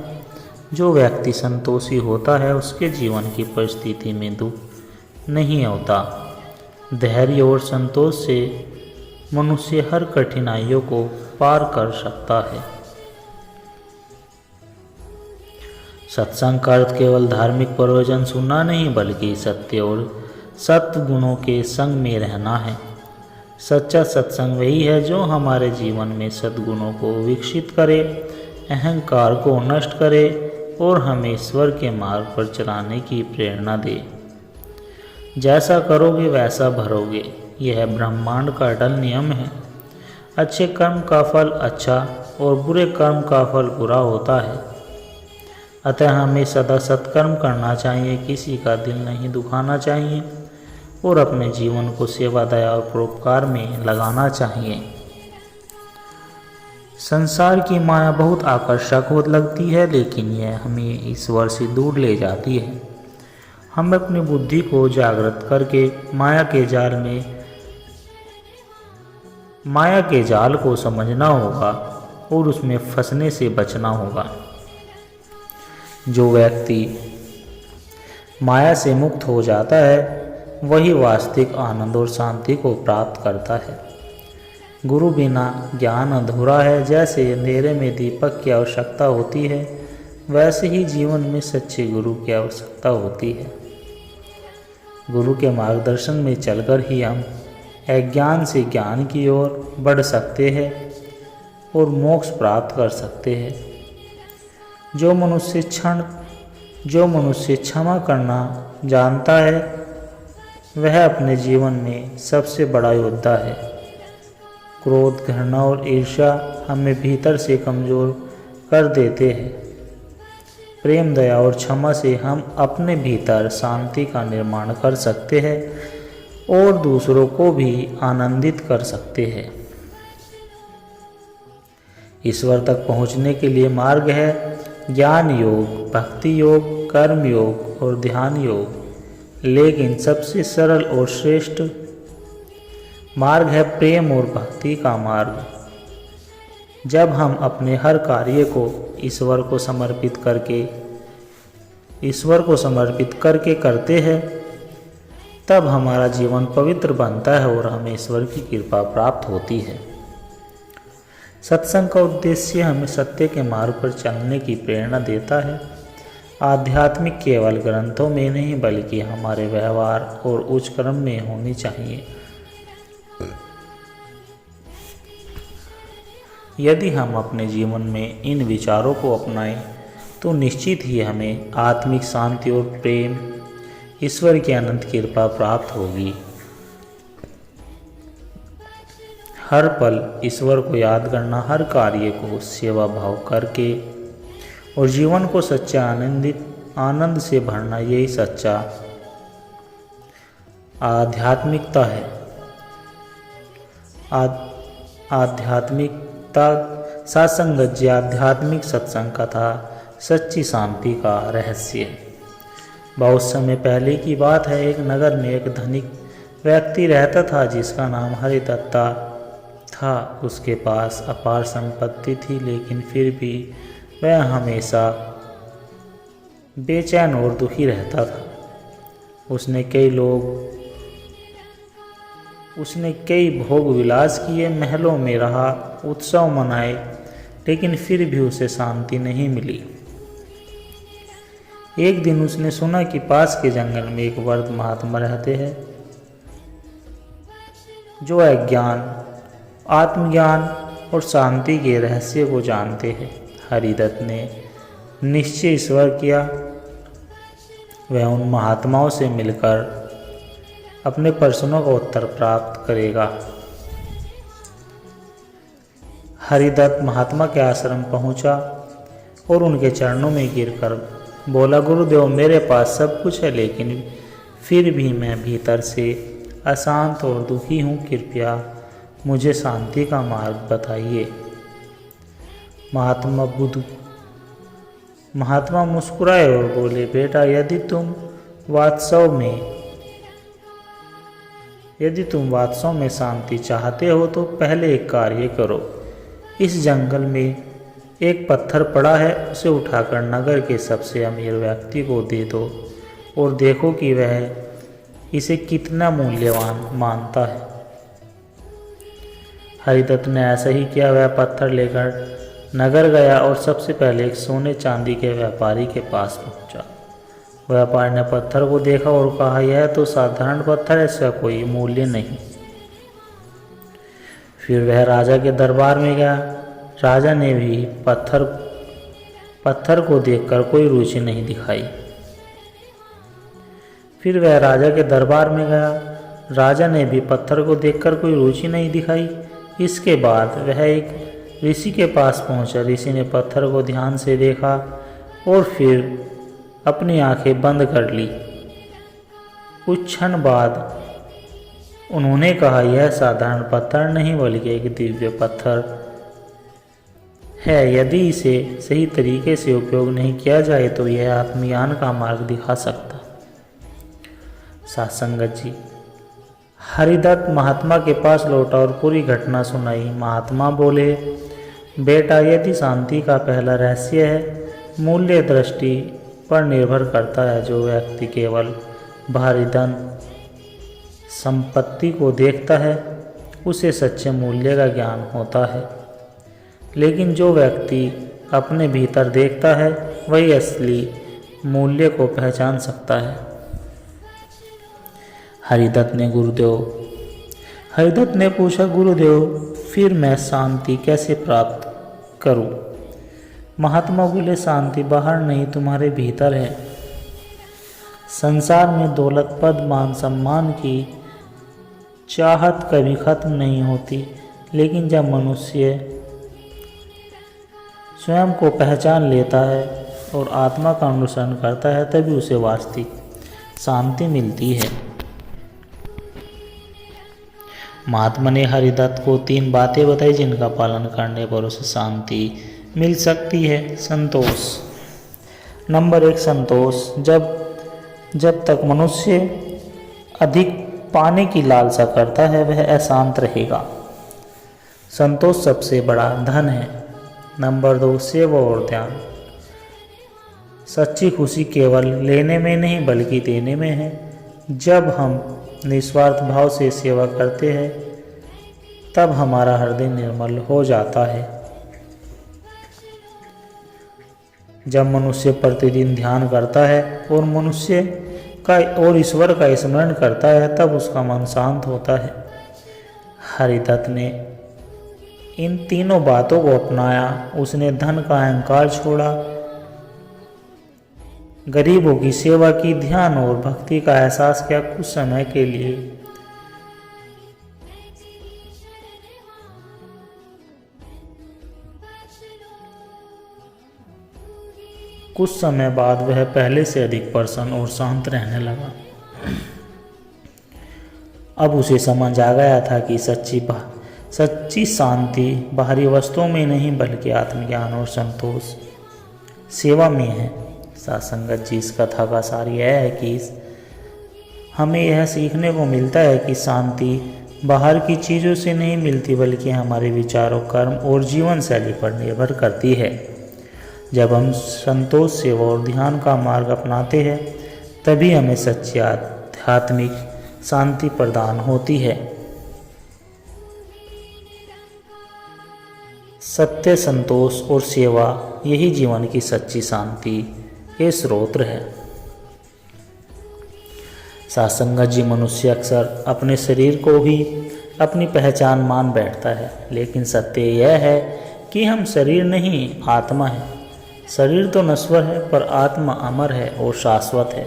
C: जो व्यक्ति संतोषी होता है उसके जीवन की परिस्थिति में दुख नहीं होता। धैर्य और संतोष से मनुष्य हर कठिनाइयों को पार कर सकता है। सत्संग का अर्थ केवल धार्मिक प्रवचन सुनना नहीं बल्कि सत्य और सत्गुणों के संग में रहना है। सच्चा सत्संग वही है जो हमारे जीवन में सद्गुणों को विकसित करे, अहंकार को नष्ट करे और हमें ईश्वर के मार्ग पर चलाने की प्रेरणा दे। जैसा करोगे वैसा भरोगे, यह ब्रह्मांड का अटल नियम है। अच्छे कर्म का फल अच्छा और बुरे कर्म का फल बुरा होता है। अतः हमें सदा सत्कर्म करना चाहिए, किसी का दिल नहीं दुखाना चाहिए और अपने जीवन को सेवा, दया और परोपकार में लगाना चाहिए। संसार की माया बहुत आकर्षक हो लगती है, लेकिन यह हमें ईश्वर से दूर ले जाती है। हम अपनी बुद्धि को जागृत करके माया के जाल को समझना होगा और उसमें फंसने से बचना होगा। जो व्यक्ति माया से मुक्त हो जाता है वही वास्तविक आनंद और शांति को प्राप्त करता है। गुरु बिना ज्ञान अधूरा है। जैसे अंधेरे में दीपक की आवश्यकता होती है, वैसे ही जीवन में सच्चे गुरु की आवश्यकता होती है। गुरु के मार्गदर्शन में चलकर ही हम अज्ञान से ज्ञान की ओर बढ़ सकते हैं और मोक्ष प्राप्त कर सकते हैं। जो मनुष्य क्षमा करना जानता है वह अपने जीवन में सबसे बड़ा योद्धा है। क्रोध, घृणा और ईर्ष्या हमें भीतर से कमज़ोर कर देते हैं। प्रेम, दया और क्षमा से हम अपने भीतर शांति का निर्माण कर सकते हैं और दूसरों को भी आनंदित कर सकते हैं। ईश्वर तक पहुंचने के लिए मार्ग है ज्ञान योग, भक्ति योग, कर्म योग और ध्यान योग। लेकिन सबसे सरल और श्रेष्ठ मार्ग है प्रेम और भक्ति का मार्ग। जब हम अपने हर कार्य को ईश्वर को समर्पित करके करते हैं, तब हमारा जीवन पवित्र बनता है और हमें ईश्वर की कृपा प्राप्त होती है। सत्संग का उद्देश्य हमें सत्य के मार्ग पर चलने की प्रेरणा देता है। आध्यात्मिक केवल ग्रंथों में नहीं बल्कि हमारे व्यवहार और उच्च कर्म में होनी चाहिए। यदि हम अपने जीवन में इन विचारों को अपनाएं तो निश्चित ही हमें आत्मिक शांति और प्रेम, ईश्वर की अनंत कृपा प्राप्त होगी। हर पल ईश्वर को याद करना, हर कार्य को सेवा भाव करके और जीवन को सच्चा आनंद से भरना, यही सच्चा आध्यात्मिकता है। आध्यात्मिकता सात्संगत जी आध्यात्मिक सत्संग कथा सच्ची शांति का रहस्य है। बहुत समय पहले की बात है। एक नगर में एक धनिक व्यक्ति रहता था जिसका नाम हरिदत्ता था। उसके पास अपार संपत्ति थी, लेकिन फिर भी वह हमेशा बेचैन और दुखी रहता था। उसने कई भोग विलास किए, महलों में रहा, उत्सव मनाए, लेकिन फिर भी उसे शांति नहीं मिली। एक दिन उसने सुना कि पास के जंगल में एक वृद्ध महात्मा रहते हैं जो आत्मज्ञान और शांति के रहस्य को जानते हैं। हरिदत्त ने निश्चय ईश्वर किया वह उन महात्माओं से मिलकर अपने प्रश्नों का उत्तर प्राप्त करेगा। हरिदत्त महात्मा के आश्रम पहुंचा और उनके चरणों में गिरकर बोला, गुरुदेव, मेरे पास सब कुछ है, लेकिन फिर भी मैं भीतर से अशांत और दुखी हूँ। कृपया मुझे शांति का मार्ग बताइए। महात्मा मुस्कुराए और बोले, बेटा, यदि तुम वास्तव में शांति चाहते हो तो पहले एक कार्य करो। इस जंगल में एक पत्थर पड़ा है, उसे उठाकर नगर के सबसे अमीर व्यक्ति को दे दो और देखो कि वह इसे कितना मूल्यवान मानता है। हरिदत्त ने ऐसा ही किया। वह पत्थर लेकर नगर गया और सबसे पहले एक सोने चांदी के व्यापारी के पास पहुंचा। व्यापारी ने पत्थर को देखा और कहा, यह तो साधारण पत्थर है, इसका कोई मूल्य नहीं। फिर वह राजा के दरबार में गया। राजा ने भी पत्थर को देखकर कोई रुचि नहीं दिखाई। फिर वह राजा के दरबार में गया। राजा ने भी पत्थर को देखकर कोई रुचि नहीं दिखाई। इसके बाद वह एक ऋषि के पास पहुंचा। ऋषि ने पत्थर को ध्यान से देखा और फिर अपनी आंखें बंद कर ली। कुछ क्षण बाद उन्होंने कहा, यह साधारण पत्थर नहीं बल्कि एक दिव्य पत्थर है। यदि इसे सही तरीके से उपयोग नहीं किया जाए तो यह आत्मज्ञान का मार्ग दिखा सकता। सत्संगत जी हरिदत्त महात्मा के पास लौटा और पूरी घटना सुनाई। महात्मा बोले, बेटा, यदि शांति का पहला रहस्य है मूल्य दृष्टि पर निर्भर करता है। जो व्यक्ति केवल बाहरी धन संपत्ति को देखता है उसे सच्चे मूल्य का ज्ञान होता है, लेकिन जो व्यक्ति अपने भीतर देखता है वही असली मूल्य को पहचान सकता है। हरिदत्त ने पूछा, गुरुदेव फिर मैं शांति कैसे प्राप्त करूं? महात्मा बोले, शांति बाहर नहीं तुम्हारे भीतर है। संसार में दौलत, पद, मान, सम्मान की चाहत कभी खत्म नहीं होती, लेकिन जब मनुष्य स्वयं को पहचान लेता है और आत्मा का अनुसरण करता है तभी उसे वास्तविक शांति मिलती है। महात्मा ने हरिदत्त को 3 बातें बताई जिनका पालन करने पर उसे शांति मिल सकती है। संतोष। नंबर 1, संतोष। जब तक मनुष्य अधिक पाने की लालसा करता है वह अशांत रहेगा। संतोष सबसे बड़ा धन है। नंबर 2, सेवा और ध्यान। सच्ची खुशी केवल लेने में नहीं बल्कि देने में है। जब हम निस्वार्थ भाव से सेवा करते हैं तब हमारा हृदय निर्मल हो जाता है। जब मनुष्य प्रतिदिन ध्यान करता है और ईश्वर का स्मरण करता है तब उसका मन शांत होता है। हरिदत्त ने इन तीनों बातों को अपनाया। उसने धन का अहंकार छोड़ा, गरीबों की सेवा की, ध्यान और भक्ति का एहसास किया। कुछ समय के लिए कुछ समय बाद वह पहले से अधिक प्रसन्न और शांत रहने लगा। अब उसे समझ आ गया था कि सच्ची शांति बाहरी वस्तुओं में नहीं बल्कि आत्मज्ञान और संतोष सेवा में है। सत्संगत जी, इस कथा का सार यह है कि हमें यह सीखने को मिलता है कि शांति बाहर की चीज़ों से नहीं मिलती बल्कि हमारे विचारों, कर्म और जीवन शैली पर निर्भर करती है। जब हम संतोष, सेवा और ध्यान का मार्ग अपनाते हैं तभी हमें सच्ची आध्यात्मिक शांति प्रदान होती है। सत्य, संतोष और सेवा यही जीवन की सच्ची शांति के स्रोत है। सत्संगत जी, मनुष्य अक्सर अपने शरीर को ही अपनी पहचान मान बैठता है, लेकिन सत्य यह है कि हम शरीर नहीं आत्मा है। शरीर तो नश्वर है पर आत्मा अमर है और शाश्वत है।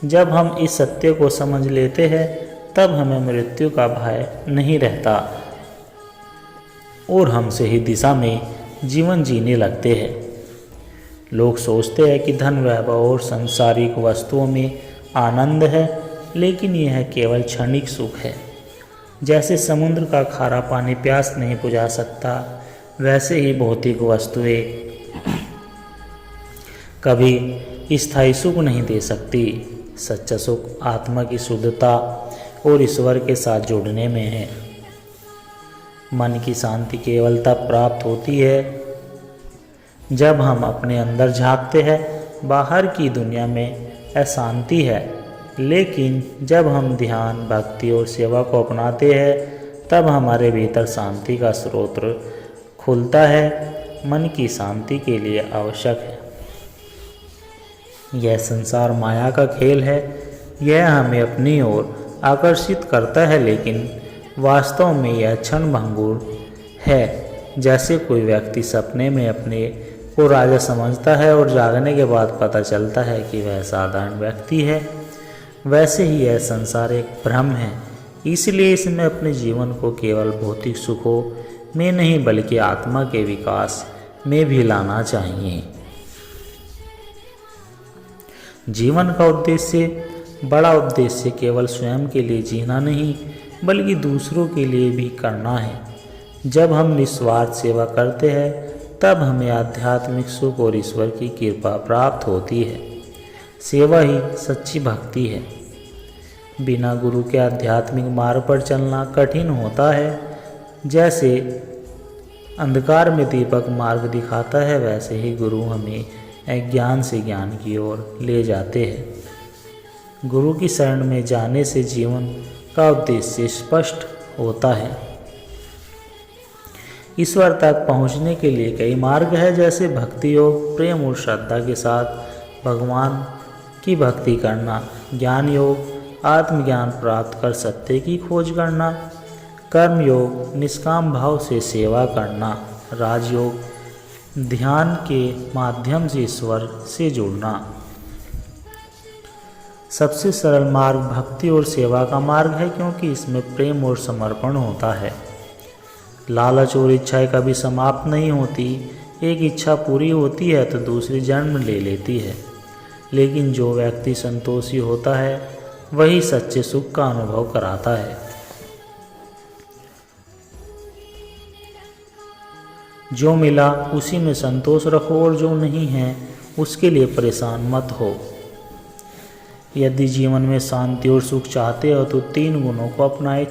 C: जब हम इस सत्य को समझ लेते हैं तब हमें मृत्यु का भय नहीं रहता और हम सही दिशा में जीवन जीने लगते हैं। लोग सोचते हैं कि धन, वैभव और सांसारिक वस्तुओं में आनंद है, लेकिन यह केवल क्षणिक सुख है। जैसे समुद्र का खारा पानी प्यास नहीं बुझा सकता, वैसे ही भौतिक वस्तुएं कभी स्थायी सुख नहीं दे सकती। सच्चा सुख आत्मा की शुद्धता और ईश्वर के साथ जुड़ने में है। मन की शांति केवल तब प्राप्त होती है जब हम अपने अंदर झांकते हैं। बाहर की दुनिया में अशांति है, लेकिन जब हम ध्यान, भक्ति और सेवा को अपनाते हैं तब हमारे भीतर शांति का स्रोत खुलता है। मन की शांति के लिए आवश्यक है। यह संसार माया का खेल है। यह हमें अपनी ओर आकर्षित करता है, लेकिन वास्तव में यह क्षणभंगुर है। जैसे कोई व्यक्ति सपने में अपने को राजा समझता है और जागने के बाद पता चलता है कि वह साधारण व्यक्ति है, वैसे ही यह संसार एक भ्रम है। इसलिए इसमें अपने जीवन को केवल भौतिक सुखों में नहीं बल्कि आत्मा के विकास में भी लाना चाहिए। जीवन का उद्देश्य, बड़ा उद्देश्य केवल स्वयं के लिए जीना नहीं बल्कि दूसरों के लिए भी करना है। जब हम निस्वार्थ सेवा करते हैं तब हमें आध्यात्मिक सुख और ईश्वर की कृपा प्राप्त होती है। सेवा ही सच्ची भक्ति है। बिना गुरु के आध्यात्मिक मार्ग पर चलना कठिन होता है। जैसे अंधकार में दीपक मार्ग दिखाता है, वैसे ही गुरु हमें अज्ञान से ज्ञान की ओर ले जाते हैं। गुरु की शरण में जाने से जीवन का उद्देश्य स्पष्ट होता है। ईश्वर तक पहुंचने के लिए कई मार्ग है, जैसे भक्ति योग, प्रेम और श्रद्धा के साथ भगवान की भक्ति करना, ज्ञान योग, आत्मज्ञान प्राप्त कर सत्य की खोज करना, कर्म योग, निष्काम भाव से सेवा करना, राजयोग, ध्यान के माध्यम से ईश्वर से जुड़ना। सबसे सरल मार्ग भक्ति और सेवा का मार्ग है, क्योंकि इसमें प्रेम और समर्पण होता है। लालच और इच्छाएं कभी समाप्त नहीं होती। एक इच्छा पूरी होती है तो दूसरी जन्म ले लेती है, लेकिन जो व्यक्ति संतोषी होता है वही सच्चे सुख का अनुभव कराता है। जो मिला उसी में संतोष रखो और जो नहीं है उसके लिए परेशान मत हो। यदि जीवन में शांति और सुख चाहते हो तो 3 गुणों को अपनाएं: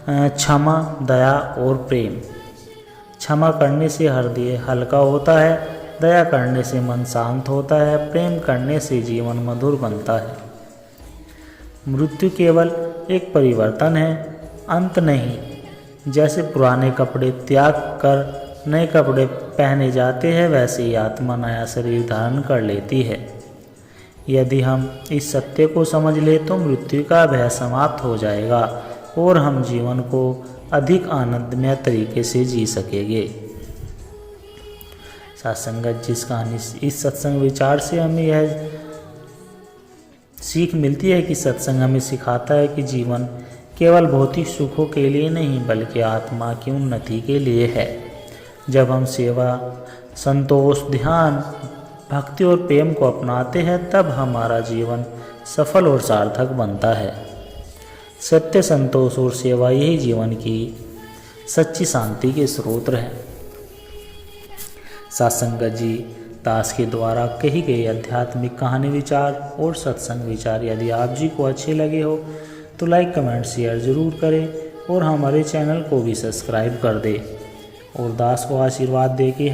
C: क्षमा, दया और प्रेम। क्षमा करने से हृदय हल्का होता है, दया करने से मन शांत होता है, प्रेम करने से जीवन मधुर बनता है। मृत्यु केवल एक परिवर्तन है, अंत नहीं। जैसे पुराने कपड़े त्याग कर नए कपड़े पहने जाते हैं, वैसे ही आत्मा नया शरीर धारण कर लेती है। यदि हम इस सत्य को समझ ले तो मृत्यु का भय समाप्त हो जाएगा और हम जीवन को अधिक आनंदमय तरीके से जी सकेंगे। सत्संगत जिस कहानी इस सत्संग विचार से हमें यह सीख मिलती है कि सत्संग हमें सिखाता है कि जीवन केवल भौतिक सुखों के लिए नहीं बल्कि आत्मा की उन्नति के लिए है। जब हम सेवा, संतोष, ध्यान, भक्ति और प्रेम को अपनाते हैं तब हमारा जीवन सफल और सार्थक बनता है। सत्य, संतोष और सेवा यही जीवन की सच्ची शांति के स्रोत हैं। सत्संगत जी दास के द्वारा कही गई आध्यात्मिक कहानी विचार और सत्संग विचार यदि आप जी को अच्छे लगे हो तो लाइक, कमेंट, शेयर ज़रूर करें और हमारे चैनल को भी सब्सक्राइब कर दें और दास को आशीर्वाद दे कि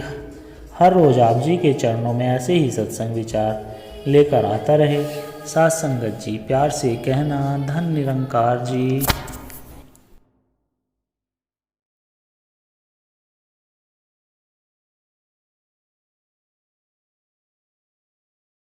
C: हर रोज़ आप जी के चरणों में ऐसे ही सत्संग विचार लेकर आता रहे। सत्संगत जी प्यार से कहना, धन निरंकार जी।